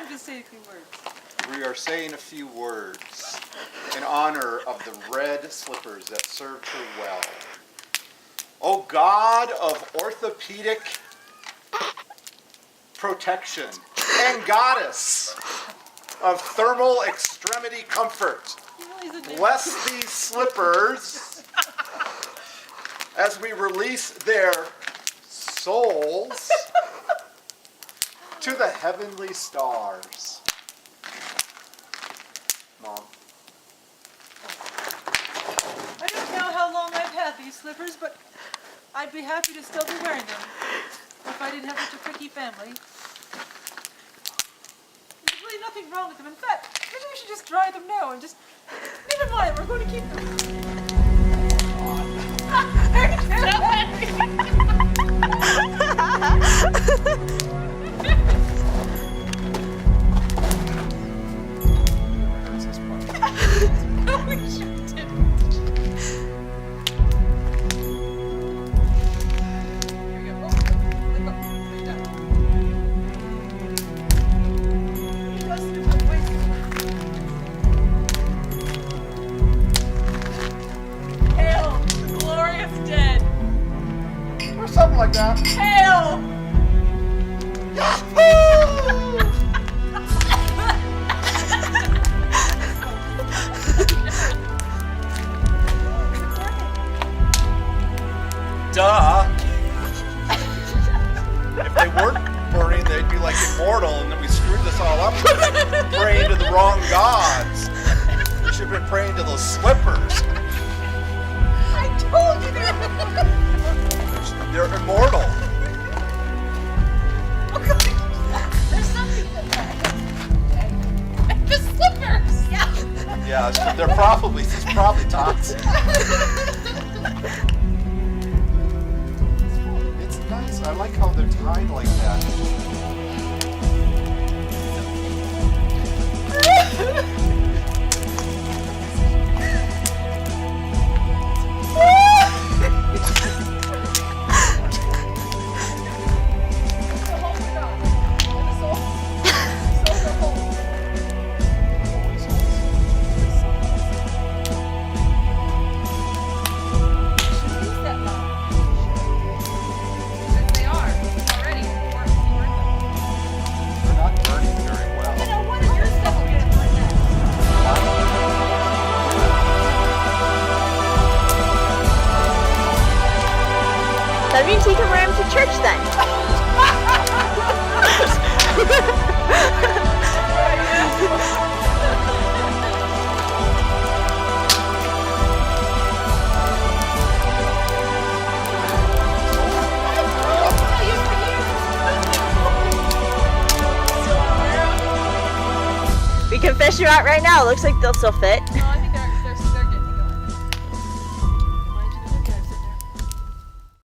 time to say a few words. We are saying a few words in honor of the red slippers that served her well. O God of orthopedic protection and goddess of thermal extremity comfort, bless these slippers as we release their souls to the heavenly stars. Mom. I don't know how long I've had these slippers, but I'd be happy to still be wearing them if I didn't have such a picky family. There's really nothing wrong with them. In fact, maybe we should just dry them now and just never mind. We're going to keep them. No, we shouldn't. Here we go. Oh, let go. Put it down. He does it in my voice. Hail the glorious dead. Or something like that. Hail! Yahoo! Duh! If they weren't burning, they'd be like immortal, and then we screwed this all up praying to the wrong gods. We should have been praying to those slippers. I told you They're immortal. there's something to that. The slippers! Yeah. Yeah, they're probably, it's probably toxic. It's nice. I like how they're tied like that. They're not burning very well. That means he can wear them to church then. We can fish you out right now. Looks like they'll still fit.